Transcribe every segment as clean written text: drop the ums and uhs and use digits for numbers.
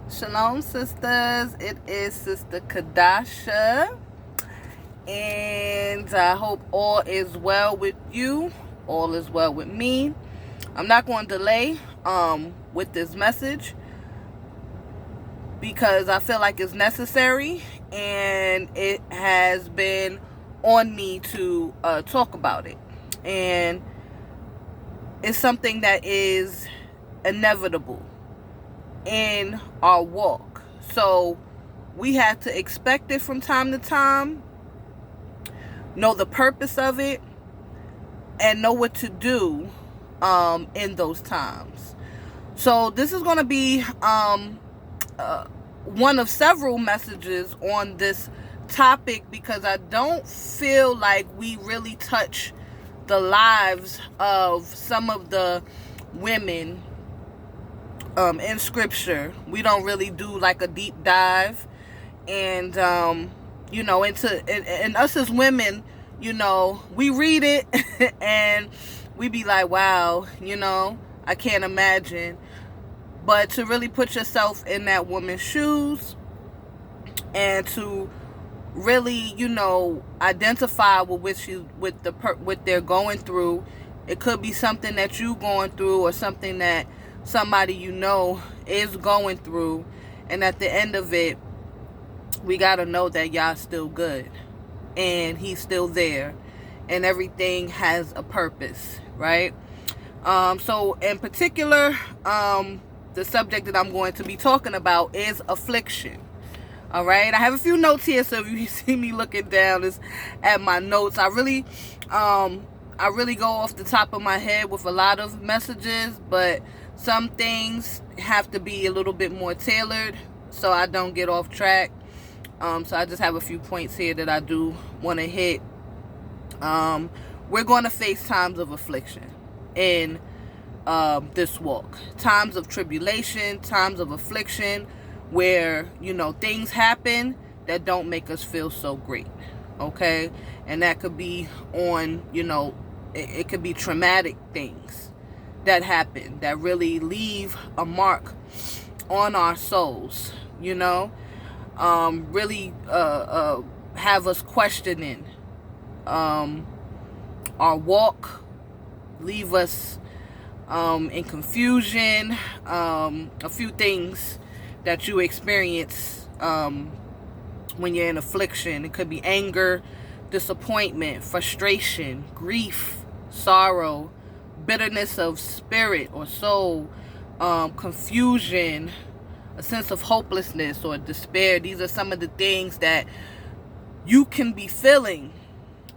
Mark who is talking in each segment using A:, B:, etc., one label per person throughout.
A: Shalom, sisters. It is Sister Kadasha, and I hope all is well with you. All is well with me. I'm not going to delay with this message because I feel like it's necessary, and it has been on me to talk about it. And it's something that is inevitable in our walk. So we have to expect it from time to time, know the purpose of it, and know what to do in those times. So this is going to be one of several messages on this topic because I don't feel like we really touch the lives of some of the women in scripture. We don't really do like a deep dive, and and us as women, we read it and we be like, wow, I can't imagine. But to really put yourself in that woman's shoes and to really, identify with what they're going through. It could be something that you going through or something that somebody is going through, and at the end of it, we gotta know that Yah's still good and he's still there and everything has a purpose, right? So in particular, the subject that I'm going to be talking about is affliction. All right, I have a few notes here, so if you see me looking down at my notes, I really go off the top of my head with a lot of messages, but some things have to be a little bit more tailored so I don't get off track. So I just have a few points here that I do want to hit. We're going to face times of affliction in this walk, times of tribulation, times of affliction, where things happen that don't make us feel so great. Okay, and that could be on it could be traumatic things that happen that really leave a mark on our souls, really have us questioning our walk, leave us in confusion. A few things that you experience when you're in affliction. It could be anger, disappointment, frustration, grief, sorrow, bitterness of spirit or soul, confusion, a sense of hopelessness or despair. These are some of the things that you can be feeling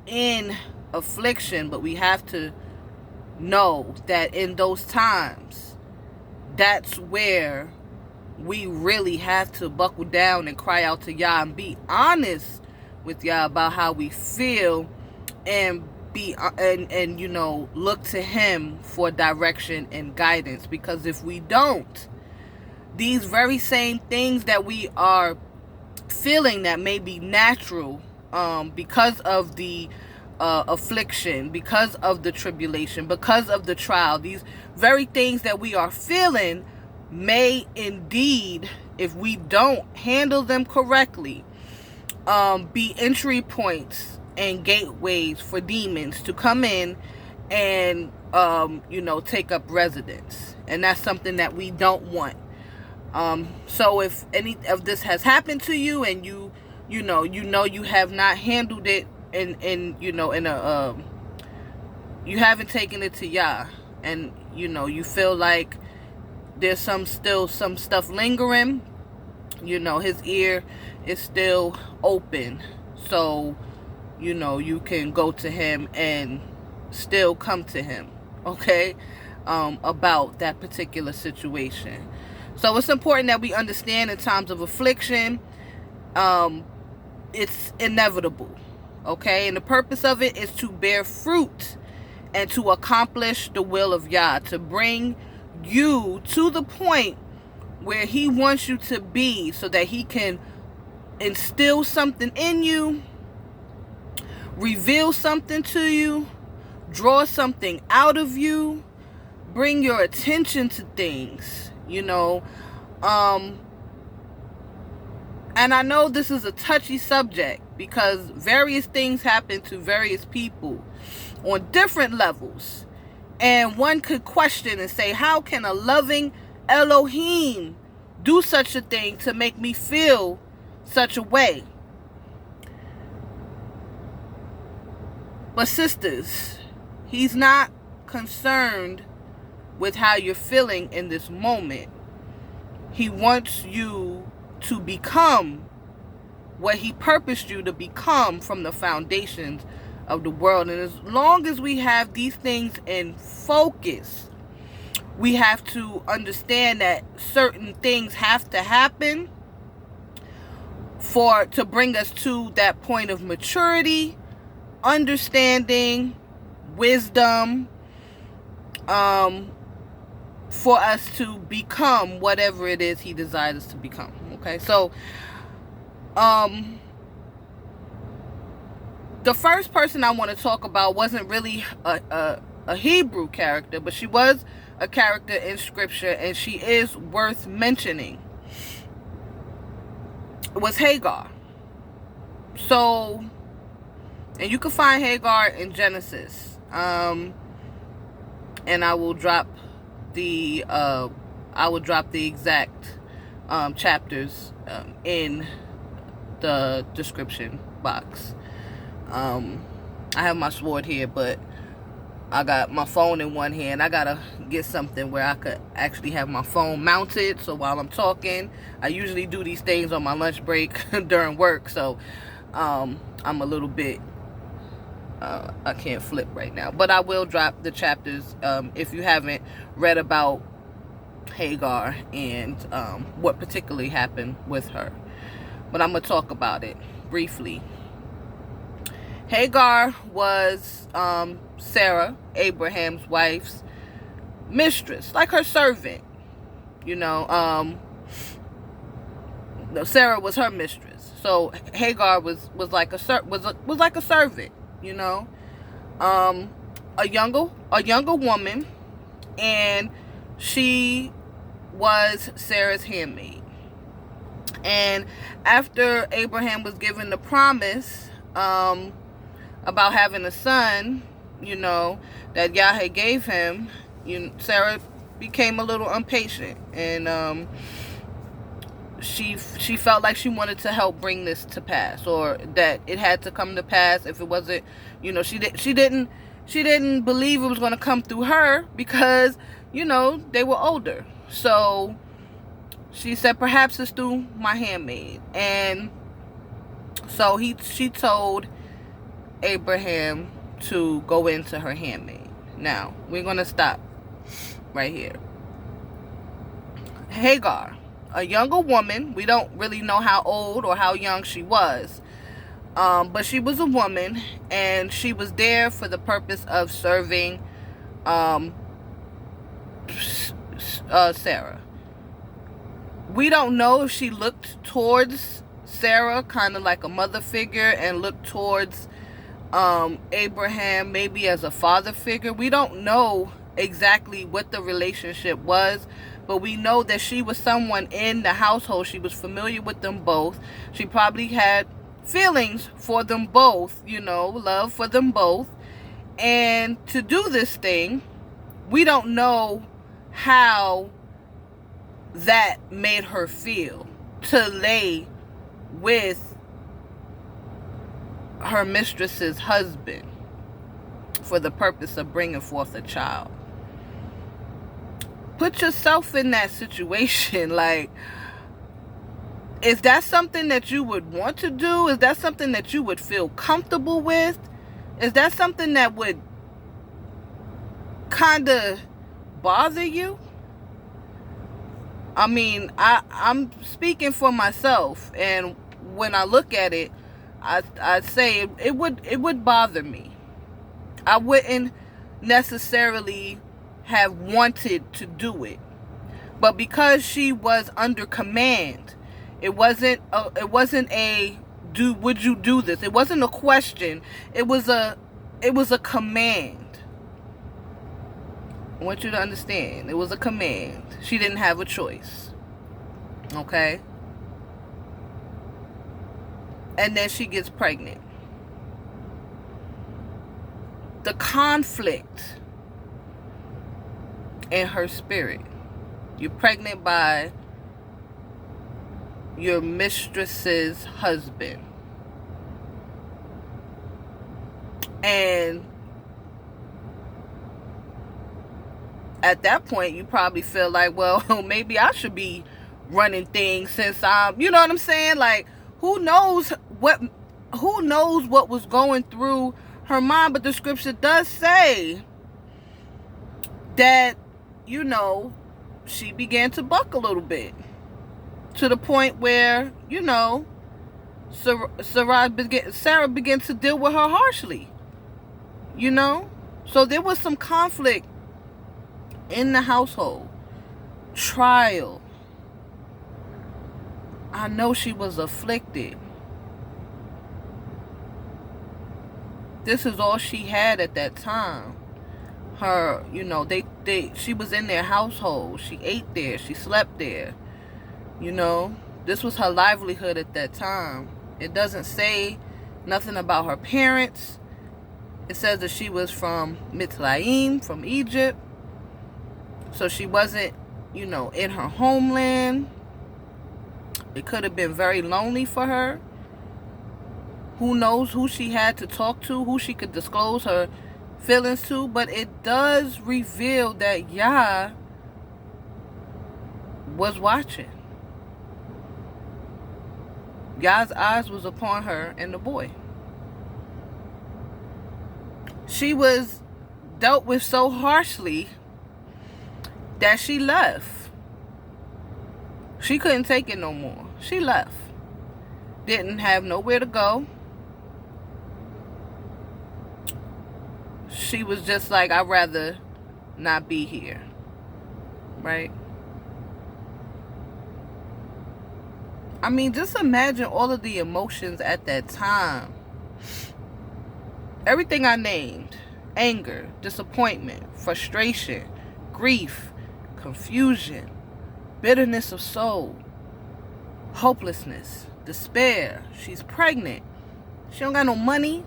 A: in affliction, but we have to know that in those times, that's where we really have to buckle down and cry out to Yah and be honest with Yah about how we feel, and look to him for direction and guidance. Because if we don't, these very same things that we are feeling that may be natural because of the affliction, because of the tribulation, because of the trial, these very things that we are feeling may indeed, if we don't handle them correctly, be entry points and gateways for demons to come in and take up residence. And that's something that we don't want. So if any of this has happened to you and you have not handled it you haven't taken it to Yah, and you feel like there's still some stuff lingering, his ear is still open, so you can go to him and still come to him, okay, about that particular situation. So it's important that we understand in times of affliction, it's inevitable, okay? And the purpose of it is to bear fruit and to accomplish the will of Yah, to bring you to the point where he wants you to be, so that he can instill something in you, reveal something to you, draw something out of you, bring your attention to things, And I know this is a touchy subject because various things happen to various people on different levels. And one could question and say, how can a loving Elohim do such a thing to make me feel such a way? But sisters, he's not concerned with how you're feeling in this moment. He wants you to become what he purposed you to become from the foundations of the world. And as long as we have these things in focus, we have to understand that certain things have to happen to bring us to that point of maturity, understanding, wisdom, for us to become whatever it is he desires us to become. Okay, so the first person I want to talk about wasn't really a Hebrew character, but she was a character in scripture, and she is worth mentioning. It was Hagar. So, and you can find Hagar in Genesis, and I will drop the exact chapters in the description box. I have my sword here, but I got my phone in one hand. I gotta get something where I could actually have my phone mounted, so while I'm talking, I usually do these things on my lunch break during work, so I'm a little bit I can't flip right now, but I will drop the chapters if you haven't read about Hagar and what particularly happened with her. But I'm gonna talk about it briefly. Hagar was Sarah, Abraham's wife's mistress, like her servant. You know, Sarah was her mistress, so Hagar was like a servant. You know, a younger woman, and she was Sarah's handmaid. And after Abraham was given the promise about having a son, you know, that Yahweh gave him, Sarah became a little impatient, and she felt like she wanted to help bring this to pass, or that it had to come to pass. If it wasn't, you know, she didn't believe it was going to come through her, because, you know, they were older. So she said, perhaps it's through my handmaid. And so she told Abraham to go into her handmaid. Now, we're going to stop right here. Hagar, a younger woman. We don't really know how old or how young she was. But she was a woman, and she was there for the purpose of serving Sarah. We don't know if she looked towards Sarah, kind of like a mother figure, and looked towards Abraham maybe as a father figure. We don't know exactly what the relationship was, but we know that she was someone in the household. She was familiar with them both. She probably had feelings for them both, you know, love for them both. And to do this thing, we don't know how that made her feel, to lay with her mistress's husband for the purpose of bringing forth a child. Put yourself in that situation. Like, is that something that you would want to do? Is that something that you would feel comfortable with? Is that something that would kind of bother you? I mean, I'm speaking for myself, and when I look at it, I'd say it would bother me. I wouldn't necessarily have wanted to do it, but because she was under command, it wasn't a would you do this? It wasn't a question. It was a command. I want you to understand. It was a command. She didn't have a choice. Okay? and then she gets pregnant. The conflict in her spirit. You're pregnant by your mistress's husband. And at that point, you probably feel like, well, maybe I should be running things since I'm, you know what I'm saying? Like, who knows what was going through her mind? But the scripture does say that, you know, she began to buck a little bit, to the point where, you know, Sarah began to deal with her harshly, you know. So there was some conflict in the household, trial. I know she was afflicted. This is all she had at that time. Her, you know, she was in their household. She ate there. She slept there. You know, this was her livelihood at that time. It doesn't say nothing about her parents. It says that she was from Mitzrayim, from Egypt. So she wasn't, you know, in her homeland. It could have been very lonely for her. Who knows who she had to talk to, who she could disclose her feelings to. But it does reveal that Yah was watching. Yah's eyes was upon her and the boy. She was dealt with so harshly that she left. She couldn't take it no more. She left. Didn't have nowhere to go. She was just like, I'd rather not be here. Right? I mean, just imagine all of the emotions at that time. Everything I named. Anger, disappointment, frustration, grief, confusion, bitterness of soul, hopelessness, despair. She's pregnant. She don't got no money.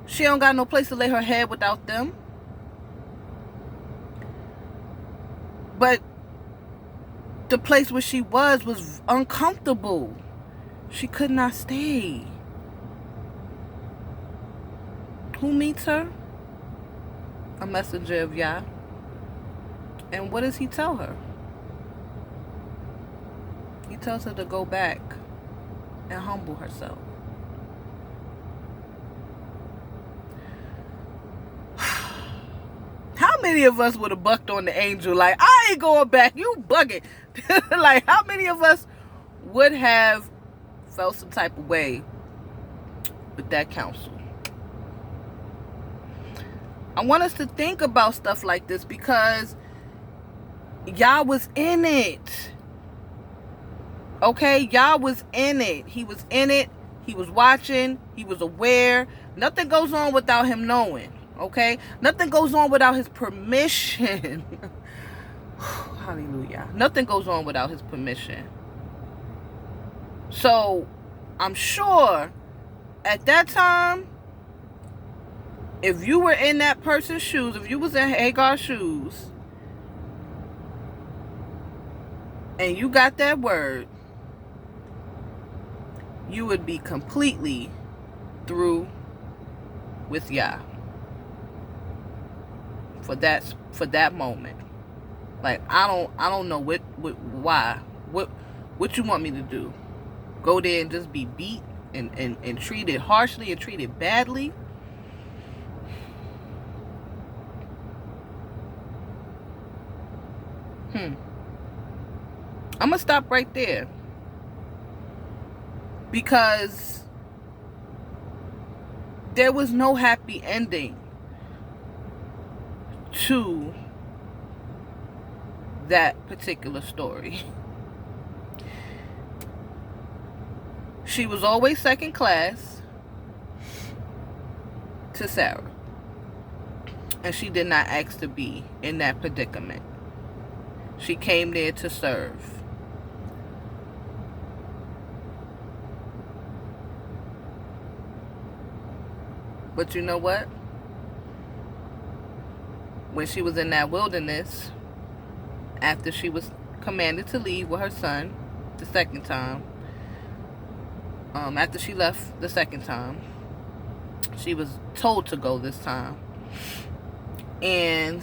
A: She don't got no place to lay her head without them. But the place where she was uncomfortable. She could not stay. Who meets her? A messenger of Yah. And what does he tell her? He tells her to go back and humble herself. How many of us would have bucked on the angel like, I ain't going back, you bugging? Like, how many of us would have felt some type of way with that counsel? I want us to think about stuff like this because Yah was in it. Okay? Yah was in it. He was in it. He was watching. He was aware. Nothing goes on without him knowing. Okay? Nothing goes on without his permission. Hallelujah. Nothing goes on without his permission. So, I'm sure at that time, if you were in that person's shoes, if you was in Hagar's shoes, and you got that word, you would be completely through with Yah. For that moment. Like, I don't know why. What you want me to do? Go there and just be beat and treated harshly and treated badly? I'm going to stop right there. Because there was no happy ending to that particular story. She was always second class to Sarah. And she did not ask to be in that predicament. She came there to serve. But you know what? When she was in that wilderness, after she was commanded to leave with her son the second time, after she left the second time, she was told to go this time. And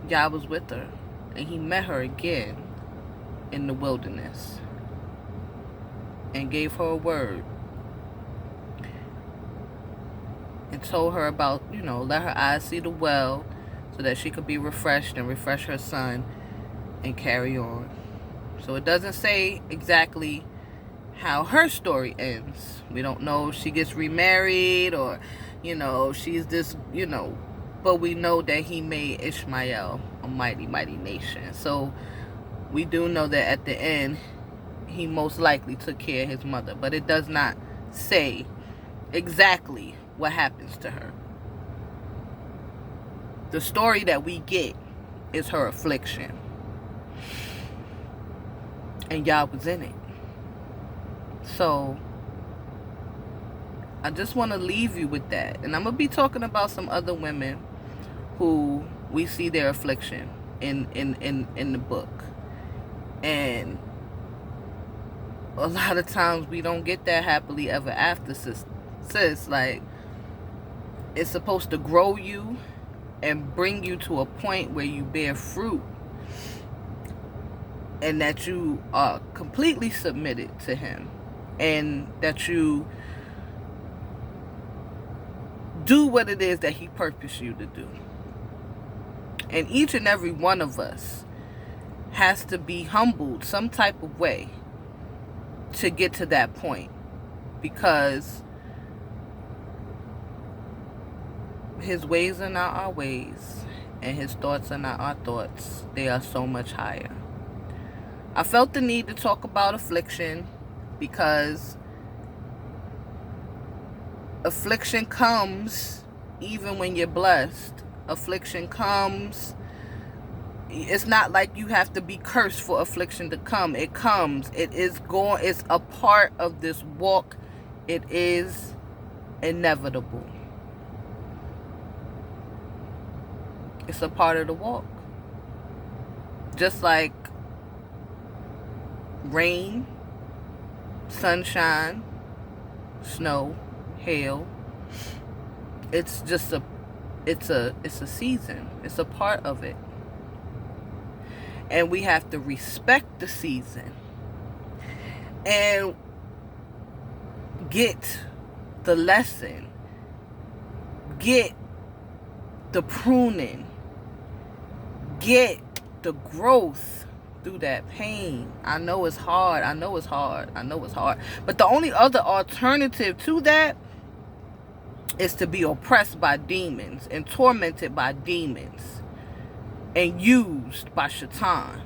A: Yah was with her, and he met her again in the wilderness and gave her a word and told her about, let her eyes see the well so that she could be refreshed and refresh her son and carry on. So it doesn't say exactly how her story ends. We don't know if she gets remarried or, she's this, but we know that he made Ishmael a mighty, mighty nation. So we do know that at the end, he most likely took care of his mother. But it does not say exactly what happens to her. The story that we get is her affliction. And Yah was in it. So I just want to leave you with that. And I'm going to be talking about some other women who we see their affliction in the book. And a lot of times we don't get that happily ever after, sis. Like, it's supposed to grow you and bring you to a point where you bear fruit and that you are completely submitted to him and that you do what it is that he purposed you to do. And each and every one of us has to be humbled some type of way to get to that point, because his ways are not our ways and his thoughts are not our thoughts. They are so much higher. I felt the need to talk about affliction because affliction comes even when you're blessed. Affliction comes. It's not like you have to be cursed for affliction to come. It comes. It is going. It's a part of this walk. It is inevitable. It's a part of the walk. Just like rain, sunshine, snow, hail. It's just it's a season. It's a part of it. And we have to respect the season and get the lesson, get the pruning, get the growth through that pain. I know it's hard. But the only other alternative to that is to be oppressed by demons and tormented by demons and used by Shaitan.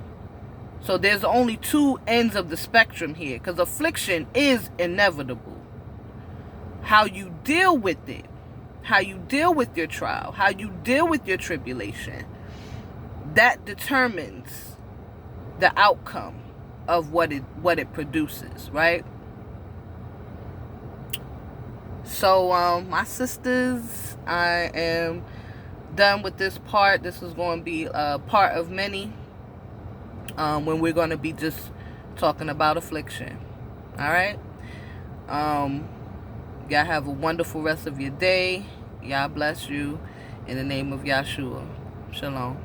A: So there's only two ends of the spectrum here, because affliction is inevitable. How you deal with it, how you deal with your trial, how you deal with your tribulation, that determines the outcome of what it produces, right? So my sisters, I am done with this part. This is going to be a part of many, when we're going to be just talking about affliction. All right. Y'all have a wonderful rest of your day. Y'all bless you in the name of Yahshua. Shalom.